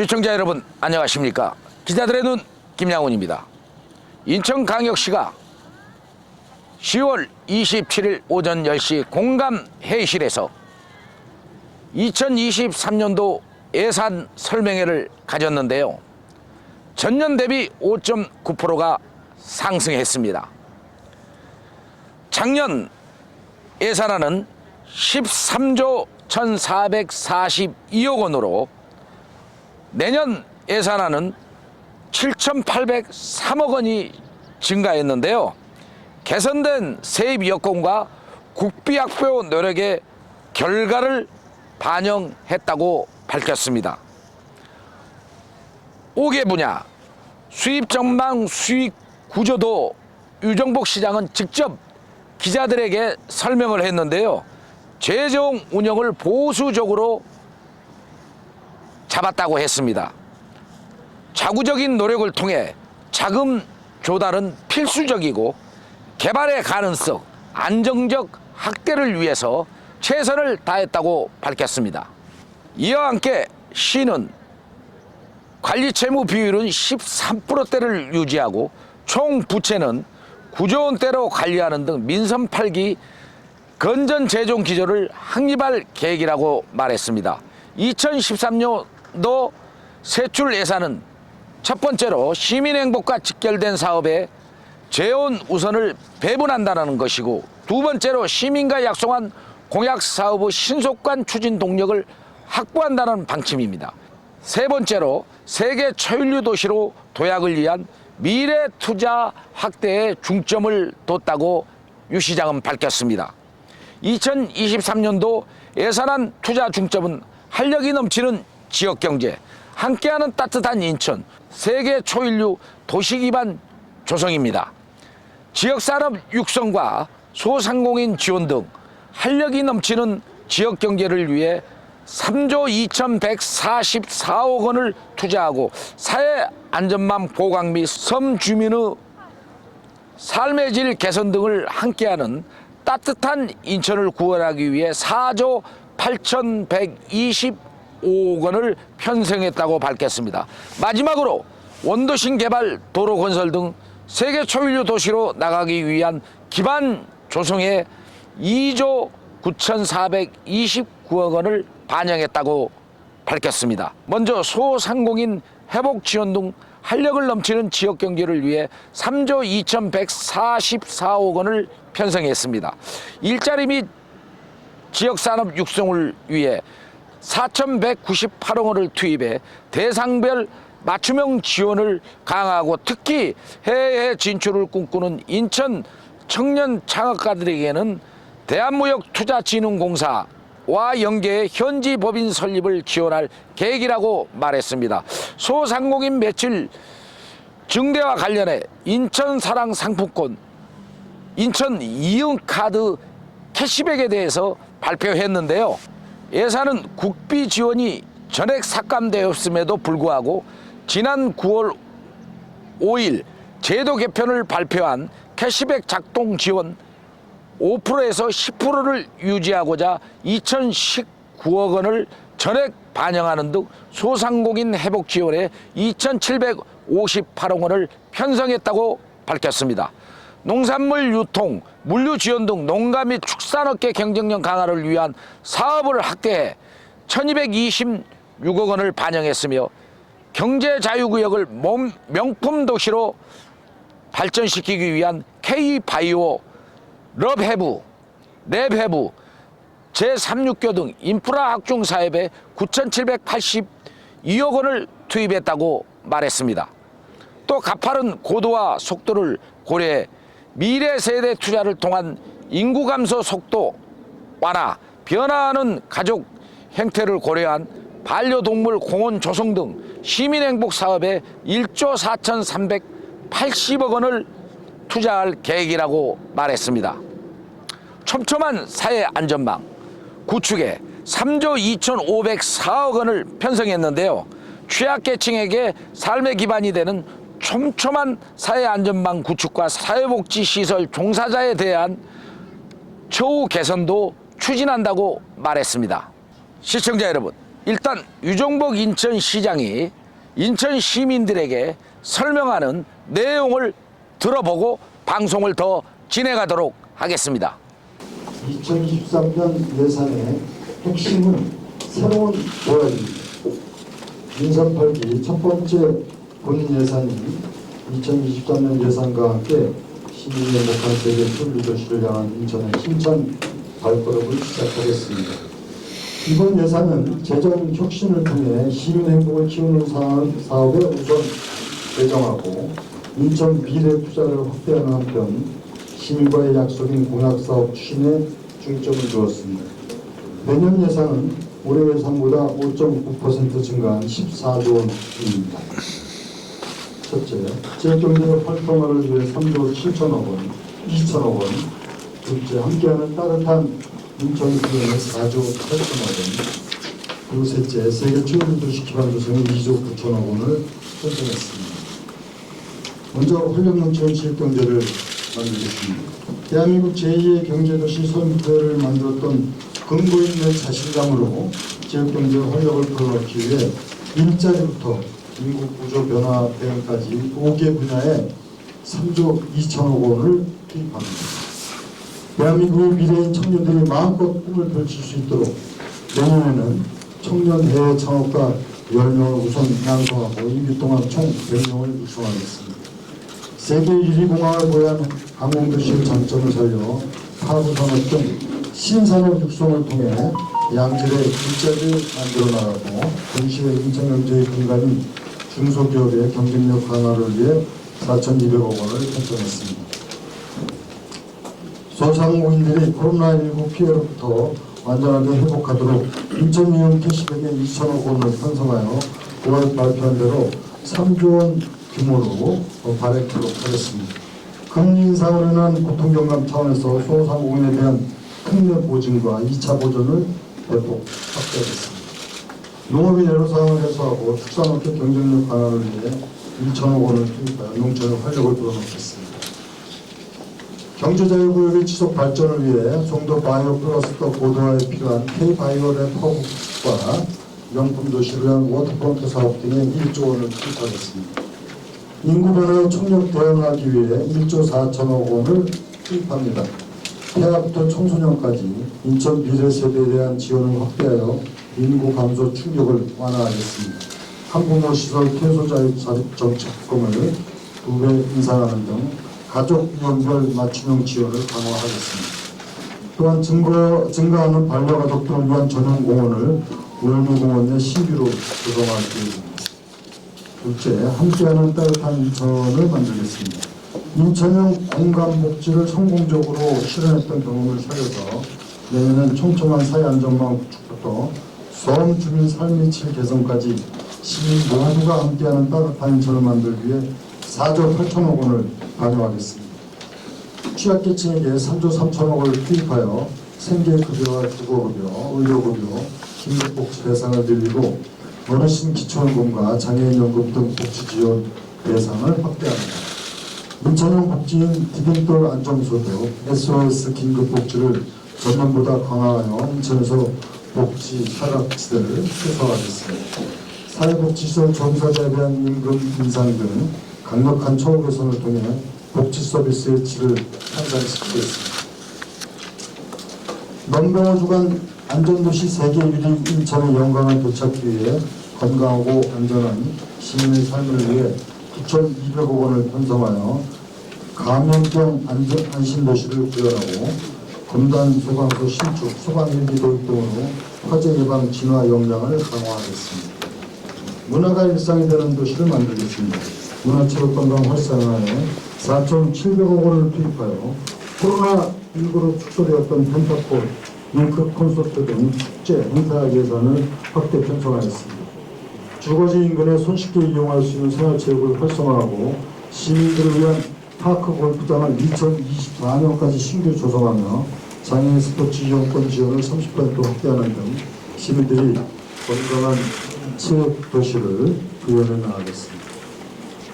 시청자 여러분 안녕하십니까. 기자들의 눈 김양훈입니다. 인천광역시가 10월 27일 오전 10시 공감회의실에서 2023년도 예산 설명회를 가졌는데요. 전년 대비 5.9%가 상승했습니다. 작년 예산안은 13조 1,442억 원으로 내년 예산안은 7,803억 원이 증가했는데요. 개선된 세입 여건과 국비학교 노력의 결과를 반영했다고 밝혔습니다. 5개 분야 수입 전망 수익 구조도 유정복 시장은 직접 기자들에게 설명을 했는데요. 재정 운영을 보수적으로 잡았다고 했습니다. 자구적인 노력을 통해 자금 조달은 필수적이고 개발의 가능성, 안정적 확대를 위해서 최선을 다했다고 밝혔습니다. 이와 함께 시는 관리 채무 비율은 13%대를 유지하고 총 부채는 9조 원대로 관리하는 등 민선 8기 건전 재정 기조를 확립할 계획이라고 말했습니다. 2013년도 세출 예산은 첫 번째로 시민 행복과 직결된 사업에 재원 우선을 배분한다는 것이고, 두 번째로 시민과 약속한 공약 사업의 신속한 추진 동력을 확보한다는 방침입니다. 세 번째로 세계 초일류 도시로 도약을 위한 미래 투자 확대에 중점을 뒀다고 유 시장은 밝혔습니다. 2023년도 예산안 투자 중점은 활력이 넘치는 지역경제, 함께하는 따뜻한 인천, 세계 초일류 도시기반 조성입니다. 지역산업 육성과 소상공인 지원 등 활력이 넘치는 지역경제를 위해 3조 2,144억 원을 투자하고 사회안전망 보강 및 섬 주민의 삶의 질 개선 등을 함께하는 따뜻한 인천을 구원하기 위해 4조 8,125억 원을 편성했다고 밝혔습니다. 마지막으로 원도심 개발, 도로 건설 등 세계 초일류 도시로 나가기 위한 기반 조성에 2조 9,429억 원을 반영했다고 밝혔습니다. 먼저 소상공인 회복 지원 등 활력을 넘치는 지역 경제를 위해 3조 2,144억 원을 편성했습니다. 일자리 및 지역산업 육성을 위해 4,198억 원을 투입해 대상별 맞춤형 지원을 강화하고, 특히 해외 진출을 꿈꾸는 인천 청년 창업가들에게는 대한무역투자진흥공사와 연계해 현지 법인 설립을 지원할 계획이라고 말했습니다. 소상공인 매출 증대와 관련해 인천 사랑 상품권, 인천 이응카드 캐시백에 대해서 발표했는데요. 예산은 국비 지원이 전액 삭감되었음에도 불구하고 지난 9월 5일 제도 개편을 발표한 캐시백 작동 지원 5%에서 10%를 유지하고자 2,019억 원을 전액 반영하는 등 소상공인 회복 지원에 2,758억 원을 편성했다고 밝혔습니다. 농산물 유통, 물류 지원 등 농가 및 축산업계 경쟁력 강화를 위한 사업을 확대해 1,226억 원을 반영했으며, 경제자유구역을 명품 도시로 발전시키기 위한 K바이오, 럽해부, 랩해부, 제3육교 등 인프라 확충 사업에 9,782억 원을 투입했다고 말했습니다. 또 가파른 고도와 속도를 고려해 미래 세대 투자를 통한 인구 감소 속도 완화, 변화하는 가족 형태를 고려한 반려동물 공원 조성 등 시민 행복 사업에 1조 4,380억 원을 투자할 계획이라고 말했습니다. 촘촘한 사회 안전망 구축에 3조 2,504억 원을 편성했는데요. 취약계층에게 삶의 기반이 되는 촘촘한 사회 안전망 구축과 사회복지시설 종사자에 대한 처우 개선도 추진한다고 말했습니다. 시청자 여러분, 일단 유종복 인천시장이 인천 시민들에게 설명하는 내용을 들어보고 방송을 더 진행하도록 하겠습니다. 2023년 예산의 핵심은 새로운 조합입니다. 민선 8기 첫 번째 본인 예산이 2023년 예산과 함께 시민의 행복한 세계 순리도시를 향한 인천의 힘찬 발걸음을 시작하겠습니다. 이번 예산은 재정 혁신을 통해 시민 행복을 키우는 사업에 우선 배정하고 인천 미래 투자를 확대하는 한편 시민과의 약속인 공약사업 추진에 중점을 두었습니다. 내년 예산은 올해 예산보다 5.9% 증가한 14조 원입니다. 첫째, 지역경제 활성화를 위해 3조 7천억 원, 2천억 원. 둘째, 함께하는 따뜻한 인천 구현에 4조 8천억 원. 그리고 셋째, 세계 최고 도시 기반 조성에 2조 9천억 원을 편성했습니다. 먼저 활력 넘치는 지역경제를 만들겠습니다. 대한민국 제2의 경제도시 선두를 만들었던 근거 있는 자신감으로 지역경제 활력을 불어넣기 위해 일자리부터 인구 구조 변화 대응까지 5개 분야에 3조 2천억 원을 투입합니다. 대한민국의 미래인 청년들이 마음껏 꿈을 펼칠 수 있도록 내년에는 청년 해외 창업가 10명을 우선 양성하고 2주 동안 총 100명을 육성하겠습니다. 세계 1위 공항을 보유한 항공도시의 장점을 살려 파부산업 등 신산업 육성을 통해 양질의 일자리를 만들어 나가고 동시에 인천경제의 근간인 중소기업의 경쟁력 강화를 위해 4,200억 원을 편성했습니다. 소상공인들이 코로나19 피해로부터 완전하게 회복하도록 인천 이용 캐시백에 2천억 원을 편성하여 9월 발표한 대로 3조 원 규모로 발행하도록 하겠습니다. 금리 인상으로 인한 고통경감 차원에서 소상공인에 대한 특례 보증과 2차 보전을 대폭 확대하겠습니다. 농업인 애로사항을 해소하고 축산업계 경쟁력 강화를 위해 2천억 원을 투입하여 농촌의 활력을 불어넣겠습니다. 경제자유구역의 지속 발전을 위해 송도 바이오 클러스터 고도화에 필요한 K-바이오랩 허브과 명품도시를 위한 워터프론트 사업 등에 1조 원을 투입하겠습니다. 인구 변화에 총력 대응하기 위해 1조 4천억 원을 투입합니다. 폐하부터 청소년까지 인천 미래 세대에 대한 지원을 확대하여 인구 감소 충격을 완화하겠습니다. 한부모 시설 퇴소자유 정책금을 2배 인상하는 등 가족 연별 맞춤형 지원을 강화하겠습니다. 또한 증가하는 반려가족들을 위한 전용 공원을 월미공원 내 신규로 조성할 계획입니다. 둘째, 함께하는 따뜻한 인천을 만들겠습니다. 인천형 공간복지를 성공적으로 실현했던 경험을 살려서 내년은 촘촘한 사회 안전망 구축부터 소음 주민 삶의 질 개선까지 시민 모두가 함께하는 따뜻한 인천을 만들기 위해 4조 8천억 원을 반영하겠습니다. 취약계층에게 3조 3천억 원을 투입하여 생계급여와 주거급여, 의료급여, 긴급복지 대상을 늘리고 어르신 기초연금과 장애인연금 등 복지 지원 대상을 확대합니다. 인천형 복지인 디딤돌 안정소득, SOS 긴급복지를 전년보다 강화하여 인천에서 복지 사각지대를 해소하겠습니다. 사회복지시설 종사자에 대한 임금 인상 등 강력한 처우 개선을 통해 복지 서비스의 질을 향상시키겠습니다. 넘버원 주간 안전도시 세계 1위 인천의 영광을 되찾기 위해 건강하고 안전한 시민의 삶을 위해 9,200억 원을 편성하여 감염병 안심도시를 구현하고 검단 소방서 신축, 소방헬기 도입 등으로 화재 예방 진화 역량을 강화하겠습니다. 문화가 일상이 되는 도시를 만들겠습니다. 문화체육관광 활성화에 4,700억 원을 투입하여 코로나19로 축소되었던 펜타폴, 링크 콘서트 등 축제, 행사 예산을 확대 편성하였습니다. 주거지 인근에 손쉽게 이용할 수 있는 생활체육을 활성화하고 시민들을 위한 파크 골프장을 2024년까지 신규 조성하며 장애인 스포츠 이용권 지원을 30% 확대하는 등 시민들이 건강한 체육 도시를 구현해 나가겠습니다.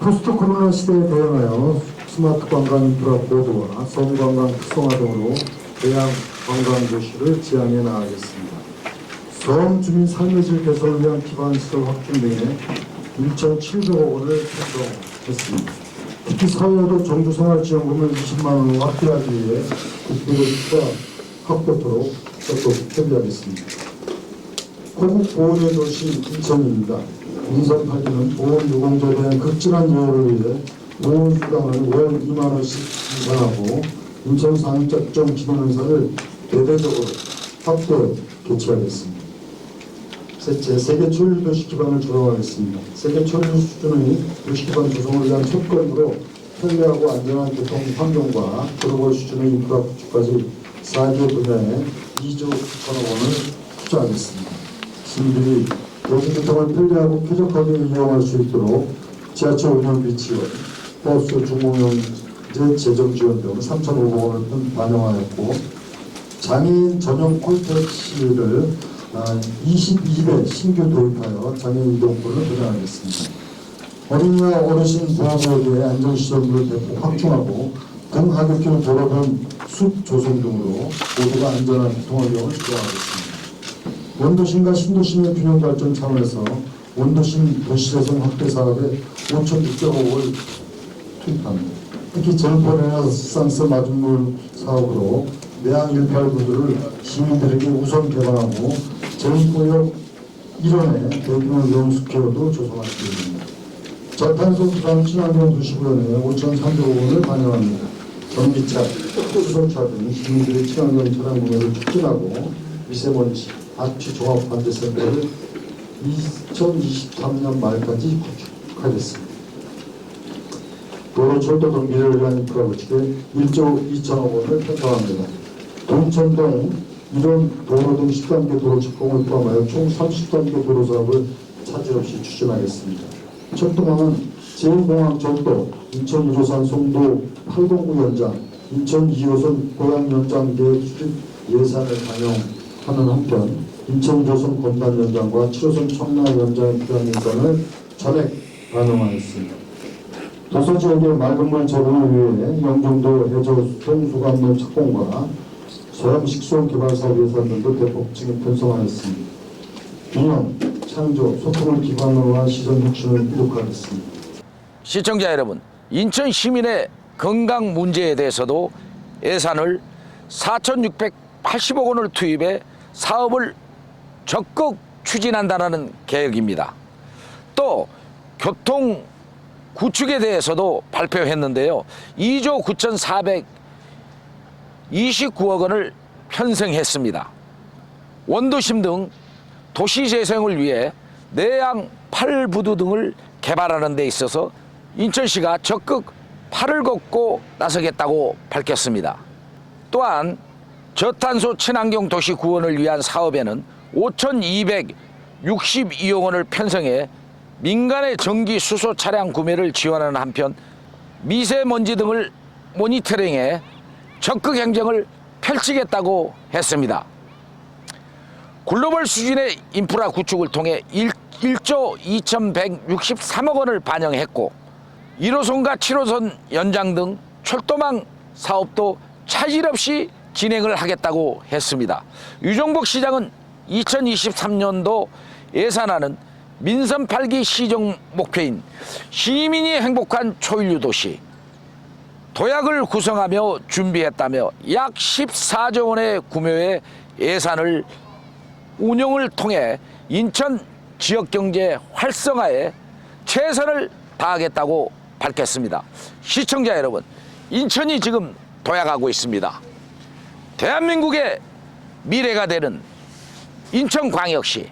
포스트 코로나 시대에 대응하여 스마트 관광 인프라 보도와 섬관광 특성화 등으로 대양 관광 도시를 지향해 나가겠습니다. 소음 주민 삶의 질 개선을 위한 기반 시설 확충 등에 1,700억 원을 편성했습니다. 특히 사회도 정주생활지원금을 20만 원을 확대하기 위해 국비가 확보토록 적극 협의하겠습니다. 호국 보훈의 도시 인천입니다. 인선 8기는 보훈 유공자에 대한 극진한 예우를 위해 보훈 수당을 월 2만 원씩 인상하고 인천 상적정 기본 행사를 대대적으로 확대 개최하겠습니다. 셋째, 세계 초일 도시 기반을 조성하겠습니다. 세계 초일 수준의 도시 기반 조성을 위한 첫걸음으로 편리하고 안전한 교통 환경과 글로벌 수준의 인프라 구축까지 4개 분야에 2조 9천억 원을 투자하겠습니다. 시민들이 대중교통을 편리하고 쾌적하게 이용할 수 있도록 지하철 운영비 지원, 버스 중공영제 재정 지원 등 3,500억 원을 반영하였고 장애인 전용 콜택시를 22대 신규 도입하여 장애인 이동권을 보장하겠습니다. 어린이와 어르신 보호구역의 안전시설물을 대폭 확충하고 등하굣길 도로변 숲 조성 등으로 모두가 안전한 교통환경을 조성하겠습니다. 원도심과 신도심의 균형 발전 차원에서 원도심 도시재생 확대 사업에 5,600억을 투입합니다. 특히 전포 레네상스 마중물 사업으로 내항 18구들을 시민들에게 우선 개방하고 전포역 1원의 대규모 용숙회로도 조성할 계획입니다. 저탄소 부산 친환경 도시구역에 5,300억 원을 반영합니다. 전기차, 수소차 등 시민들의 친환경 차량 구매를 촉진하고 미세먼지, 악취 종합 관제센터를 2023년 말까지 구축하겠습니다. 도로 철도 동기를 위한 인프라 구축에 1조 2천억 원을 편성합니다. 동천동 이런 도로 등 10단계 도로 착공을 포함하여 총 30단계 도로 사업을 차질 없이 추진하겠습니다. 철도망은 제1공항 철도, 인천 1호선 송도 809 연장, 인천 2호선 고양 연장 계획 수립 예산을 반영하는 한편 인천 1호선 건단 연장과 7호선 청라 연장에 필요한 예산을 전액 반영하였습니다. 도서지역의 맑은물 제공을 위해 영종도 해저 송수관물 착공과 소형 식수원 개발 사업 예산 등도 대폭 증액 편성하였습니다. 균형, 창조, 소통을 기반으로 한 시정 혁신을 이룩하겠습니다. 시청자 여러분, 인천 시민의 건강 문제에 대해서도 예산을 4,680억 원을 투입해 사업을 적극 추진한다는 계획입니다. 또 교통 구축에 대해서도 발표했는데요. 2조 9,429억 원을 편성했습니다. 원도심 등 도시재생을 위해 내양 8부두 등을 개발하는 데 있어서 인천시가 적극 팔을 걷고 나서겠다고 밝혔습니다. 또한 저탄소 친환경 도시 구원을 위한 사업에는 5,262억 원을 편성해 민간의 전기 수소 차량 구매를 지원하는 한편 미세먼지 등을 모니터링해 적극 행정을 펼치겠다고 했습니다. 글로벌 수준의 인프라 구축을 통해 1조 2,163억 원을 반영했고 1호선과 7호선 연장 등 철도망 사업도 차질 없이 진행을 하겠다고 했습니다. 유종복 시장은 2023년도 예산안은 민선 8기 시정 목표인 시민이 행복한 초일류 도시 도약을 구성하며 준비했다며 약 14조 원의 구매의 예산을 운영을 통해 인천 지역경제 활성화에 최선을 다하겠다고 밝혔습니다. 시청자 여러분, 인천이 지금 도약하고 있습니다. 대한민국의 미래가 되는 인천광역시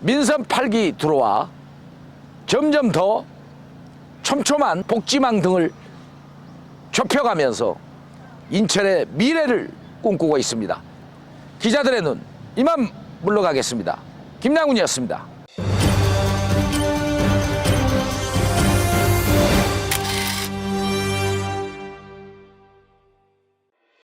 민선 8기 들어와 점점 더 촘촘한 복지망 등을 좁혀가면서 인천의 미래를 꿈꾸고 있습니다. 기자들의 눈 이만 물러가겠습니다. 김남훈이었습니다.